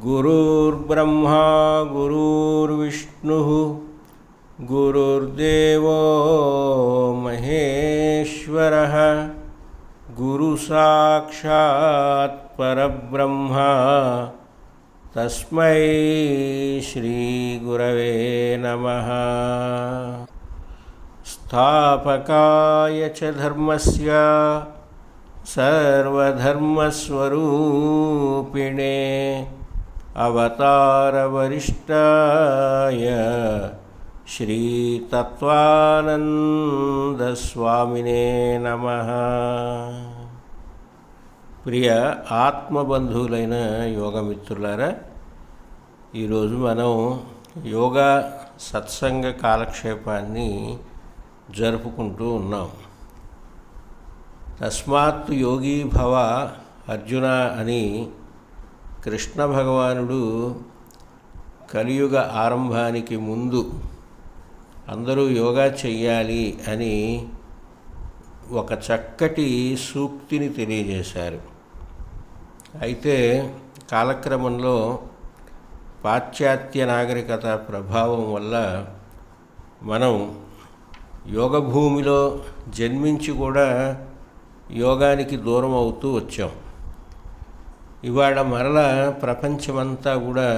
गुरुर्ब्रह्मा गुरुर्विष्णुः गुरुर्देवो महेश्वरः गुरुसाक्षात् परब्रह्म तस्मै श्रीगुरवे नमः। स्थापकाय च धर्मस्य सर्वधर्मस्वरूपिणे अवतारवरिष्ठाय श्रीतत्त्वानन्दस्वामिने नमः। ప్రియ ఆత్మబంధువులైన యోగమిత్రులారా, ఈరోజు మనం యోగా సత్సంగ కాలక్షేపాన్ని జరుపుకుంటూ ఉన్నాం. తస్మాత్ యోగీ భవ అర్జున అని కృష్ణ భగవానుడు కలియుగ ఆరంభానికి ముందు అందరూ యోగా చెయ్యాలి అని ఒక చక్కటి సూక్తిని తెలియజేశారు. అయితే కాలక్రమంలో పాశ్చాత్య నాగరికత ప్రభావం వల్ల మనం యోగ భూమిలో జన్మించి కూడా యోగానికి దూరం అవుతూ వచ్చాం. ఇవాళ మరలా ప్రపంచమంతా కూడా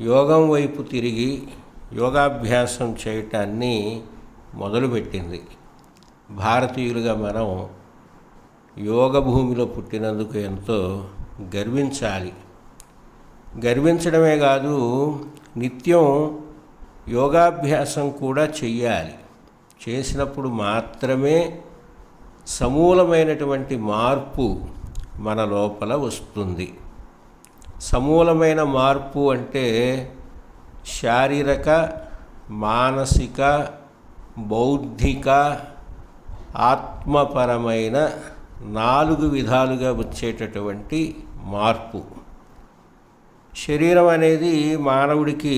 యోగం వైపు తిరిగి యోగాభ్యాసం చేయటాన్ని మొదలుపెట్టింది. భారతీయులుగా మనం యోగ భూమిలో పుట్టినందుకు ఎంతో గర్వించాలి. గర్వించడమే కాదు, నిత్యం యోగాభ్యాసం కూడా చెయ్యాలి. చేసినప్పుడు మాత్రమే సమూలమైనటువంటి మార్పు మన లోపల వస్తుంది. సమూలమైన మార్పు అంటే శారీరక, మానసిక, బౌద్ధిక, ఆత్మపరమైన 4 విధాలుగా వచ్చేటటువంటి మార్పు. శరీరం అనేది మానవుడికి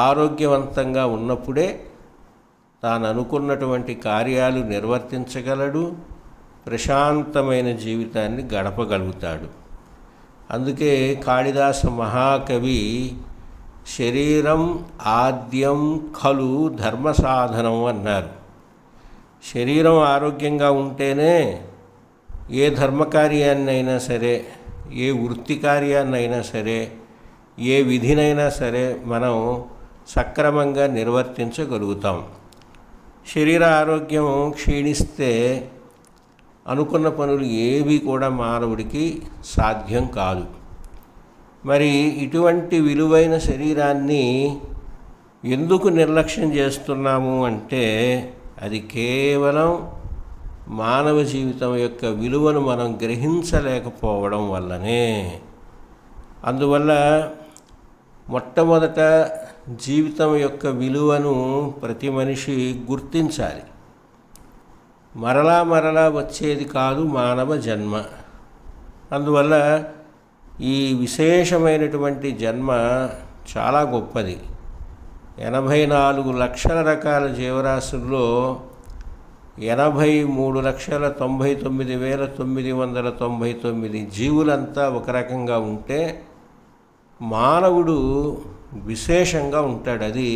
ఆరోగ్యవంతంగా ఉన్నప్పుడే తాను అనుకున్నటువంటి కార్యాలు నిర్వర్తించగలడు, ప్రశాంతమైన జీవితాన్ని గడపగలుగుతాడు. అందుకే కాళిదాస మహాకవి శరీరం ఆద్యం ఖలు ధర్మ సాధనం అన్నారు. శరీరం ఆరోగ్యంగా ఉంటేనే ఏ ధర్మకార్యాన్నైనా సరే, ఏ వృత్తి కార్యాన్నైనా సరే, ఏ విధినైనా సరే మనం సక్రమంగా నిర్వర్తించగలుగుతాం. శరీర ఆరోగ్యం క్షీణిస్తే అనుకున్న పనులు ఏవి కూడా మానవుడికి సాధ్యం కాదు. మరి ఇటువంటి విలువైన శరీరాన్ని ఎందుకు నిర్లక్ష్యం చేస్తున్నాము అంటే అది కేవలం మానవ జీవితం యొక్క విలువను మనం గ్రహించలేకపోవడం వల్లనే. అందువల్ల మొట్టమొదట జీవితం యొక్క విలువను ప్రతి మనిషి గుర్తించాలి. మరలా మరలా వచ్చేది కాదు మానవ జన్మ. అందువల్ల ఈ విశేషమైనటువంటి జన్మ చాలా గొప్పది. 84 లక్షల రకాల జీవరాశుల్లో 83,99,999 జీవులంతా ఒక రకంగా ఉంటే మానవుడు విశేషంగా ఉంటాడు. అది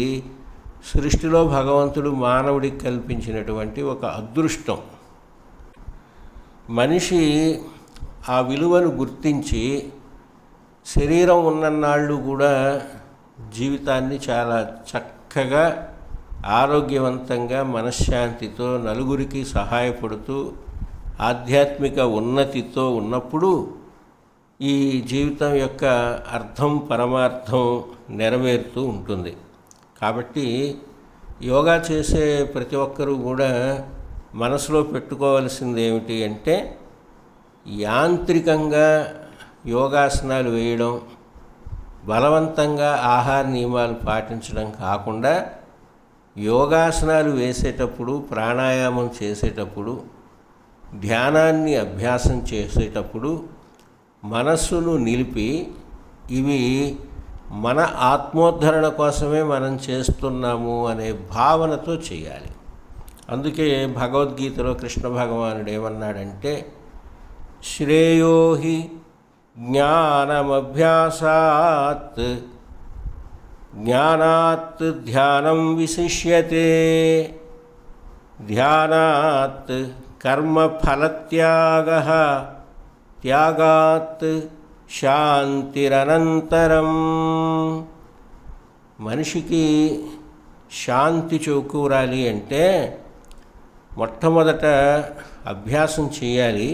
సృష్టిలో భగవంతుడు మానవుడికి కల్పించినటువంటి ఒక అదృష్టం. మనిషి ఆ విలువను గుర్తించి శరీరం ఉన్నన్నాళ్ళు కూడా జీవితాన్ని చాలా చక్కగా ఆరోగ్యవంతంగా మనశ్శాంతితో నలుగురికి సహాయపడుతూ ఆధ్యాత్మిక ఉన్నతితో ఉన్నప్పుడు ఈ జీవితం యొక్క అర్థం పరమార్థం నెరవేరుతూ ఉంటుంది. కాబట్టి యోగా చేసే ప్రతి ఒక్కరూ కూడా మనసులో పెట్టుకోవాల్సింది ఏమిటి అంటే, యాంత్రికంగా యోగాసనాలు వేయడం, బలవంతంగా ఆహార నియమాలు పాటించడం కాకుండా యోగాసనాలు వేసేటప్పుడు, ప్రాణాయామం చేసేటప్పుడు, ధ్యానాన్ని అభ్యాసం చేసేటప్పుడు మనస్సును నిలిపి ఇవి మన ఆత్మోద్ధరణ కోసమే మనం చేస్తున్నాము అనే భావనతో చేయాలి. అందుకే భగవద్గీతలో కృష్ణ భగవానుడు ఏమన్నాడంటే, శ్రేయో హి జ్ఞానమభ్యాసాత్ జ్ఞానాత్ ధ్యానం విశిష్యతే ధ్యానాత్ కర్మఫలత్యాగః త్యాగాత్ శాంతిరనంతరం. మనిషికి శాంతి చేకూరాలి అంటే మొట్టమొదట అభ్యాసం చేయాలి.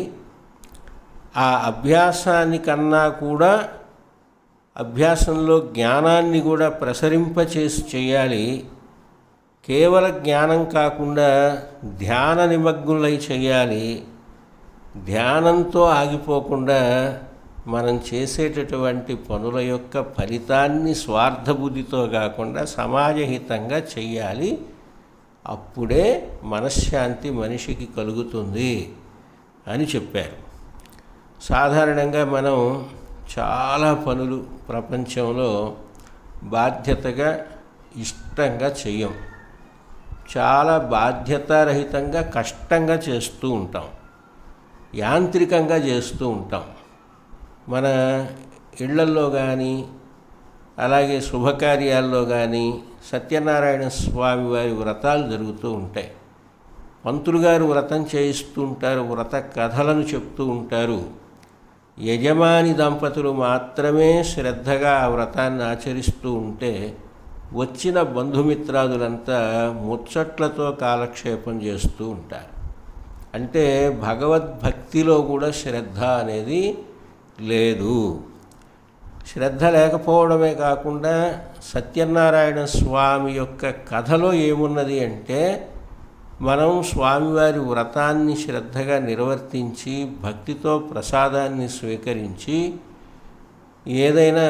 ఆ అభ్యాసానికన్నా కూడా అభ్యాసంలో జ్ఞానాన్ని కూడా ప్రసరింపచేసి చేయాలి. కేవల జ్ఞానం కాకుండా ధ్యాన నిమగ్నులై చేయాలి. ధ్యానంతో ఆగిపోకుండా మనం చేసేటటువంటి పనుల యొక్క ఫలితాన్ని స్వార్థబుద్ధితో కాకుండా సమాజహితంగా చెయ్యాలి. అప్పుడే మనశ్శాంతి మనిషికి కలుగుతుంది అని చెప్పారు. సాధారణంగా మనం చాలా పనులు ప్రపంచంలో బాధ్యతగా ఇష్టంగా చెయ్యం. చాలా బాధ్యతారహితంగా కష్టంగా చేస్తూ ఉంటాం, యాంత్రికంగా చేస్తూ ఉంటాం. మన ఇళ్లల్లో కానీ అలాగే శుభకార్యాల్లో కానీ సత్యనారాయణ స్వామి వారి వ్రతాలు జరుగుతూ ఉంటాయి. పంతులు గారు వ్రతం చేయిస్తూ ఉంటారు, వ్రత కథలను చెప్తూ ఉంటారు. యజమాని దంపతులు మాత్రమే శ్రద్ధగా ఆ వ్రతాన్ని ఆచరిస్తూ ఉంటే వచ్చిన బంధుమిత్రాదులంతా ముచ్చట్లతో కాలక్షేపం చేస్తూ ఉంటారు. అంటే భగవద్భక్తిలో కూడా శ్రద్ధ అనేది లేదు. శ్రద్ధ లేకపోవడమే కాకుండా సత్యనారాయణ స్వామి యొక్క కథలో ఏమున్నది అంటే మనం స్వామివారి వ్రతాన్ని శ్రద్ధగా నిర్వర్తించి భక్తితో ప్రసాదాన్ని స్వీకరించి ఏదైనా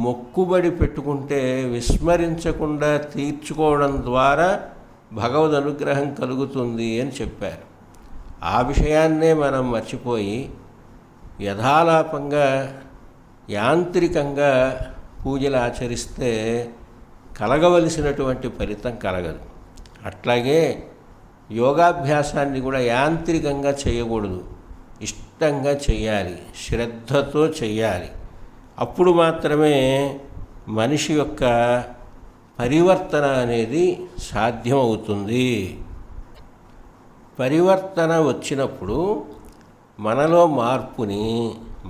మొక్కుబడి పెట్టుకుంటే విస్మరించకుండా తీర్చుకోవడం ద్వారా భగవద్ అనుగ్రహం కలుగుతుంది అని చెప్పారు. ఆ విషయాన్నే మనం మర్చిపోయి యథాలాపంగా యాంత్రికంగా పూజలు ఆచరిస్తే కలగవలసినటువంటి ఫలితం కలగదు. అట్లాగే యోగాభ్యాసాన్ని కూడా యాంత్రికంగా చేయకూడదు, ఇష్టంగా చేయాలి, శ్రద్ధతో చేయాలి. అప్పుడు మాత్రమే మనిషి యొక్క పరివర్తన అనేది సాధ్యమవుతుంది. పరివర్తన వచ్చినప్పుడు మనలో మార్పుని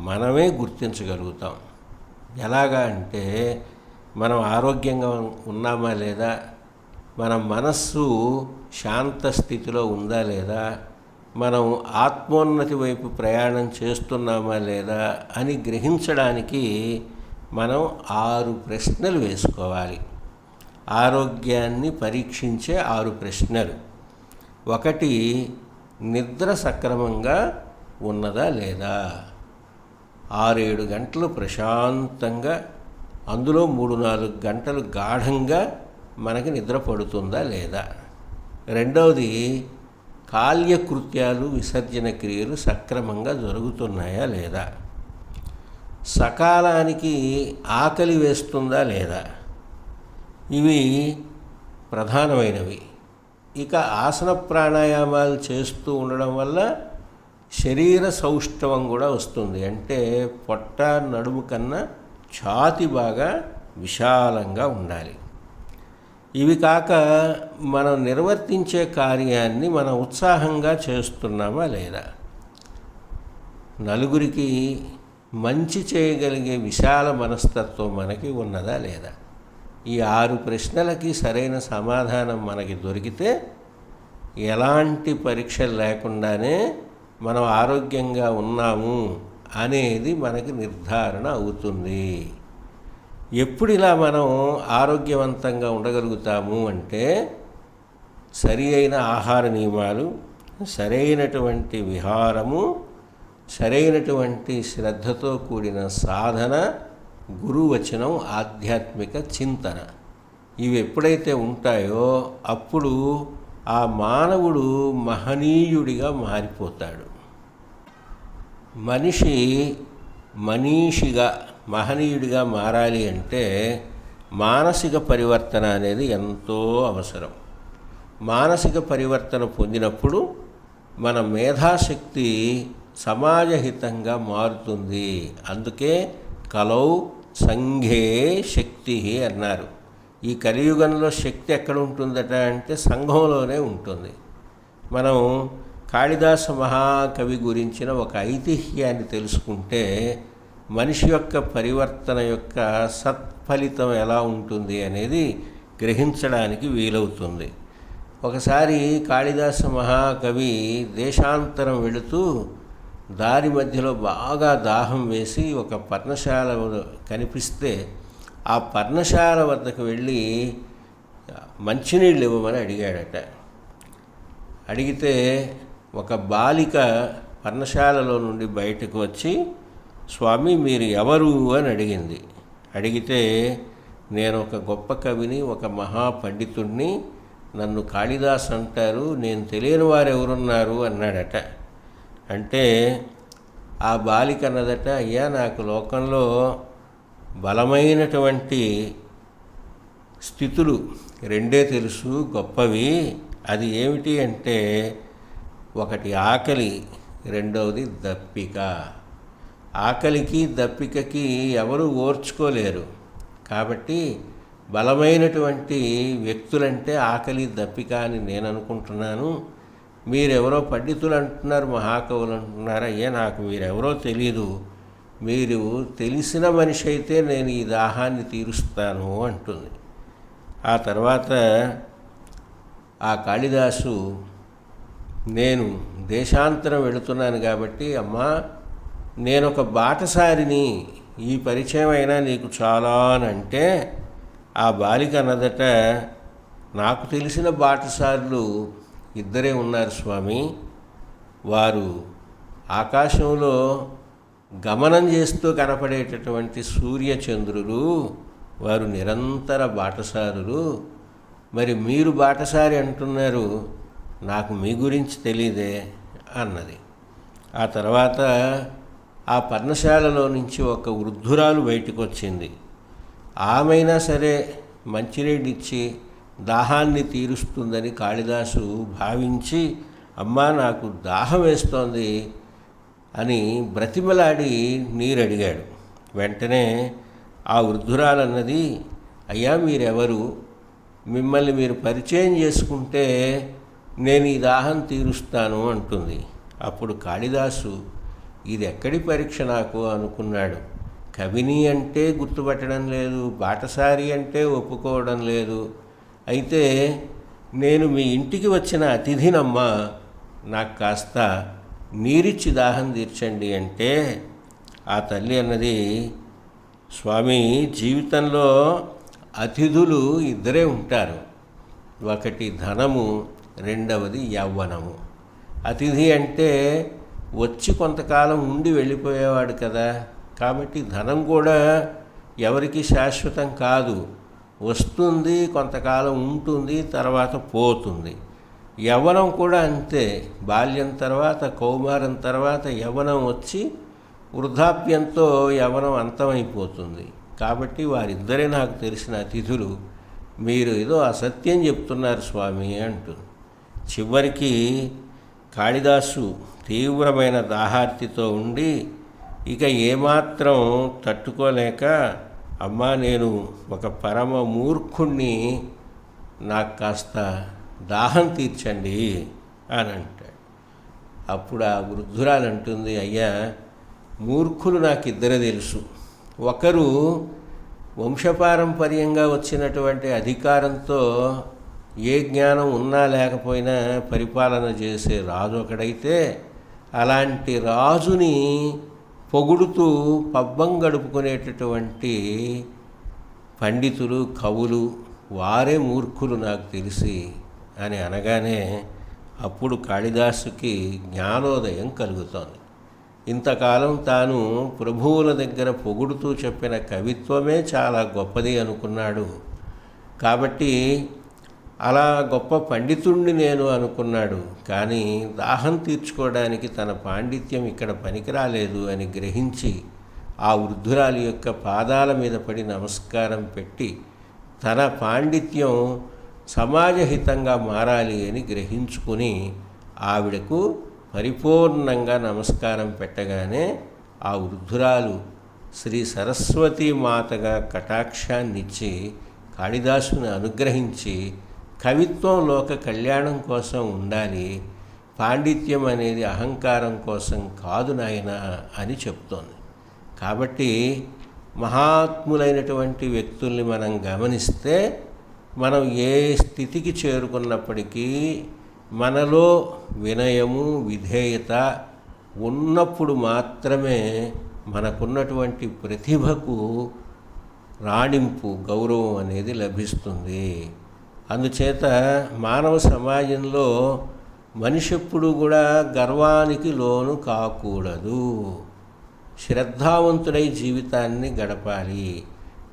మనమే గుర్తించగలుగుతాం. ఎలాగా అంటే మనం ఆరోగ్యంగా ఉన్నామా లేదా, మన మనస్సు శాంత స్థితిలో ఉందా లేదా, మనం ఆత్మోన్నతి వైపు ప్రయాణం చేస్తున్నామా లేదా అని గ్రహించడానికి మనం 6 ప్రశ్నలు వేసుకోవాలి. ఆరోగ్యాన్ని పరీక్షించే 6 ప్రశ్నలు. 1, నిద్ర సక్రమంగా ఉన్నదా లేదా, 6-7 గంటలు ప్రశాంతంగా, అందులో 3-4 గంటలు గాఢంగా మనకి నిద్ర పడుతుందా లేదా. 2వది, కాల్యకృత్యాలు విసర్జన క్రియలు సక్రమంగా జరుగుతున్నాయా లేదా, సకాలానికి ఆకలి వేస్తుందా లేదా. ఇవి ప్రధానమైనవి. ఇక ఆసన ప్రాణాయామాలు చేస్తూ ఉండడం వల్ల శరీర సౌష్ఠవం కూడా వస్తుంది. అంటే పొట్ట నడుము కన్నా ఛాతి బాగా విశాలంగా ఉండాలి. ఇవి కాక మనం నిర్వర్తించే కార్యాన్ని మనం ఉత్సాహంగా చేస్తున్నామా లేదా, నలుగురికి మంచి చేయగలిగే విశాల మనస్తత్వం మనకి ఉన్నదా లేదా. ఈ 6 ప్రశ్నలకి సరైన సమాధానం మనకి దొరికితే ఎలాంటి పరీక్షలు లేకుండానే మనం ఆరోగ్యంగా ఉన్నాము అనేది మనకి నిర్ధారణ అవుతుంది. ఎప్పుడు ఇలా మనం ఆరోగ్యవంతంగా ఉండగలుగుతాము అంటే సరి అయిన ఆహార నియమాలు, సరైనటువంటి విహారము, సరైనటువంటి శ్రద్ధతో కూడిన సాధన, గురువచనం, ఆధ్యాత్మిక చింతన ఇవి ఎప్పుడైతే ఉంటాయో అప్పుడు ఆ మానవుడు మహనీయుడిగా మారిపోతాడు. మనిషి మనీషిగా మహనీయుడిగా మారాలి అంటే మానసిక పరివర్తన అనేది ఎంతో అవసరం. మానసిక పరివర్తన పొందినప్పుడు మన మేధాశక్తి సమాజహితంగా మారుతుంది. అందుకే కలౌ సంఘే శక్తి అన్నారు. ఈ కలియుగంలో శక్తి ఎక్కడ ఉంటుందట అంటే సంఘంలోనే ఉంటుంది. మనం కాళిదాస మహాకవి గురించిన ఒక ఐతిహ్యాన్ని తెలుసుకుంటే మనిషి యొక్క పరివర్తన యొక్క సత్ఫలితం ఎలా ఉంటుంది అనేది గ్రహించడానికి వీలవుతుంది. ఒకసారి కాళిదాస మహాకవి దేశాంతరం వెళుతూ దారి మధ్యలో బాగా దాహం వేసి ఒక పర్ణశాల కనిపిస్తే ఆ పర్ణశాల వద్దకు వెళ్ళి మంచినీళ్ళు ఇవ్వమని అడిగాడట. అడిగితే ఒక బాలిక పర్ణశాలలో నుండి బయటకు వచ్చి, స్వామి మీరు ఎవరు అని అడిగింది. అడిగితే నేను ఒక గొప్ప కవిని, ఒక మహాపండితుడిని, నన్ను కాళిదాస్ అంటారు, నేను తెలియని వారు ఎవరున్నారు అన్నాడట. అంటే ఆ బాలిక అన్నదట, అయ్యా నాకు లోకంలో బలమైనటువంటి స్థితులు రెండే తెలుసు గొప్పవి. అది ఏమిటి అంటే ఒకటి ఆకలి, రెండవది దప్పిక. ఆకలికి దప్పికకి ఎవరు ఓర్చుకోలేరు. కాబట్టి బలమైనటువంటి వ్యక్తులంటే ఆకలి దప్పిక అని నేను అనుకుంటున్నాను. మీరెవరో పండితులు అంటున్నారు, మహాకవులు అంటున్నారు. అయ్యా నాకు మీరెవరో తెలీదు. మీరు తెలిసిన మనిషి అయితే నేను ఈ దాహాన్ని తీరుస్తాను అంటుంది. ఆ తర్వాత ఆ కాళిదాసు, నేను దేశాంతరం వెళుతున్నాను కాబట్టి అమ్మా నేను ఒక బాటసారిని, ఈ పరిచయం అయినా నీకు చాలా అని అంటే ఆ బాలిక అన్నదట, నాకు తెలిసిన బాటసారులు ఇద్దరే ఉన్నారు స్వామి. వారు ఆకాశంలో గమనం చేస్తూ కనపడేటటువంటి సూర్యచంద్రులు. వారు నిరంతర బాటసారులు. మరి మీరు బాటసారి అంటున్నారు, నాకు మీ గురించి తెలీదే అన్నది. ఆ తర్వాత ఆ పర్ణశాలలో నుంచి ఒక వృద్ధురాలు బయటకు వచ్చింది. ఆమైనా సరే మంచినీళ్ళు ఇచ్చి దాహాన్ని తీరుస్తుందని కాళిదాసు భావించి, అమ్మా నాకు దాహం వేస్తోంది అని బ్రతిమలాడి నీరు అడిగాడు. వెంటనే ఆ వృద్ధురాలన్నది, అయ్యా మీరెవరు, మిమ్మల్ని మీరు పరిచయం చేసుకుంటే నేను ఈ దాహం తీరుస్తాను అంటుంది. అప్పుడు కాళిదాసు ఇది ఎక్కడి పరీక్ష నాకు అనుకున్నాడు. కవిని అంటే గుర్తుపట్టడం లేదు, బాటసారి అంటే ఒప్పుకోవడం లేదు. అయితే నేను మీ ఇంటికి వచ్చిన అతిథినమ్మా, నాకు కాస్త నీరిచ్చి దాహం తీర్చండి అంటే ఆ తల్లి అన్నది, స్వామి జీవితంలో అతిథులు ఇద్దరే ఉంటారు. ఒకటి ధనము, రెండవది యవ్వనము. అతిథి అంటే వచ్చి కొంతకాలం ఉండి వెళ్ళిపోయేవాడు కదా. కాబట్టి ధనం కూడా ఎవరికి శాశ్వతం కాదు, వస్తుంది, కొంతకాలం ఉంటుంది, తర్వాత పోతుంది. యవ్వనం కూడా అంతే. బాల్యం తర్వాత, కౌమారం తర్వాత యవ్వనం వచ్చి వృద్ధాప్యంతో యవ్వనం అంతమైపోతుంది. కాబట్టి వారిద్దరే నాకు తెలిసిన అతిథులు. మీరు ఏదో అసత్యం చెప్తున్నారు స్వామి అంటుంది. చివరికి కాళిదాసు తీవ్రమైన దాహార్తితో ఉండి ఇక ఏమాత్రం తట్టుకోలేక, అమ్మా నేను ఒక పరమ మూర్ఖుణ్ణి, నాకు కాస్త దాహం తీర్చండి అని అంటాడు. అప్పుడు ఆ వృద్ధురాలు అంటుంది, అయ్యా మూర్ఖులు నాకు ఇద్దరే తెలుసు. ఒకరు వంశపారంపర్యంగా వచ్చినటువంటి అధికారంతో ఏ జ్ఞానం ఉన్నా లేకపోయినా పరిపాలన చేసే రాజు ఒకడైతే, అలాంటి రాజుని పొగుడుతూ పబ్బం గడుపుకునేటటువంటి పండితులు, కవులు, వారే మూర్ఖులు నాకు తెలిసి అని అనగానే అప్పుడు కాళిదాసుకి జ్ఞానోదయం కలుగుతోంది. ఇంతకాలం తాను ప్రభువుల దగ్గర పొగుడుతూ చెప్పిన కవిత్వమే చాలా గొప్పది అనుకున్నాడు. కాబట్టి అలా గొప్ప పండితుణ్ణి నేను అనుకున్నాడు. కానీ దాహం తీర్చుకోవడానికి తన పాండిత్యం ఇక్కడ పనికిరాలేదు అని గ్రహించి ఆ వృద్ధురాలి యొక్క పాదాల మీద పడి నమస్కారం పెట్టి తన పాండిత్యం సమాజహితంగా మారాలి అని గ్రహించుకుని ఆవిడకు పరిపూర్ణంగా నమస్కారం పెట్టగానే ఆ వృద్ధురాలు శ్రీ సరస్వతీ మాతగా కటాక్షాన్నిచ్చి కాళిదాసుని అనుగ్రహించి కవిత్వం లోక కళ్యాణం కోసం ఉండాలి, పాండిత్యం అనేది అహంకారం కోసం కాదు నాయనా అని చెప్తోంది. కాబట్టి మహాత్ములైనటువంటి వ్యక్తుల్ని మనం గమనిస్తే మనం ఏ స్థితికి చేరుకున్నప్పటికీ మనలో వినయము విధేయత ఉన్నప్పుడు మాత్రమే మనకున్నటువంటి ప్రతిభకు రాణింపు గౌరవం అనేది లభిస్తుంది. అందుచేత మానవ సమాజంలో మనిషి ఎప్పుడు కూడా గర్వానికి లోను కాకూడదు. శ్రద్ధావంతుడై జీవితాన్ని గడపాలి,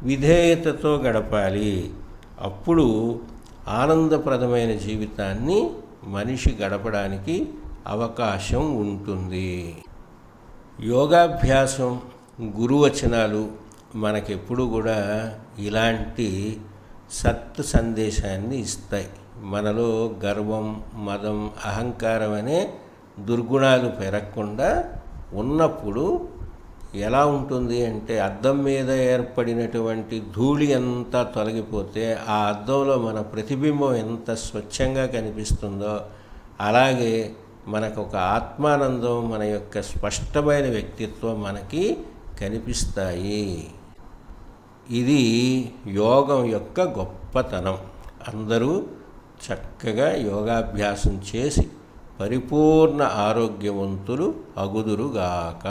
విధేయతతో గడపాలి. అప్పుడు ఆనందప్రదమైన జీవితాన్ని మనిషి గడపడానికి అవకాశం ఉంటుంది. యోగాభ్యాసం, గురువచనాలు మనకెప్పుడు కూడా ఇలాంటి సత్ సందేశాన్ని ఇస్తాయి. మనలో గర్వం, మదం, అహంకారం అనే దుర్గుణాలు పెరగకుండా ఉన్నప్పుడు ఎలా ఉంటుంది అంటే, అద్దం మీద ఏర్పడినటువంటి ధూళి అంతా తొలగిపోతే ఆ అద్దంలో మన ప్రతిబింబం ఎంత స్వచ్ఛంగా కనిపిస్తుందో అలాగే మనకు ఒక ఆత్మానందం, మన యొక్క స్పష్టమైన వ్యక్తిత్వం మనకి కనిపిస్తాయి. ఇది యోగం యొక్క గొప్పతనం. అందరూ చక్కగా యోగాభ్యాసం చేసి పరిపూర్ణ ఆరోగ్యవంతులు అగుదురుగాక.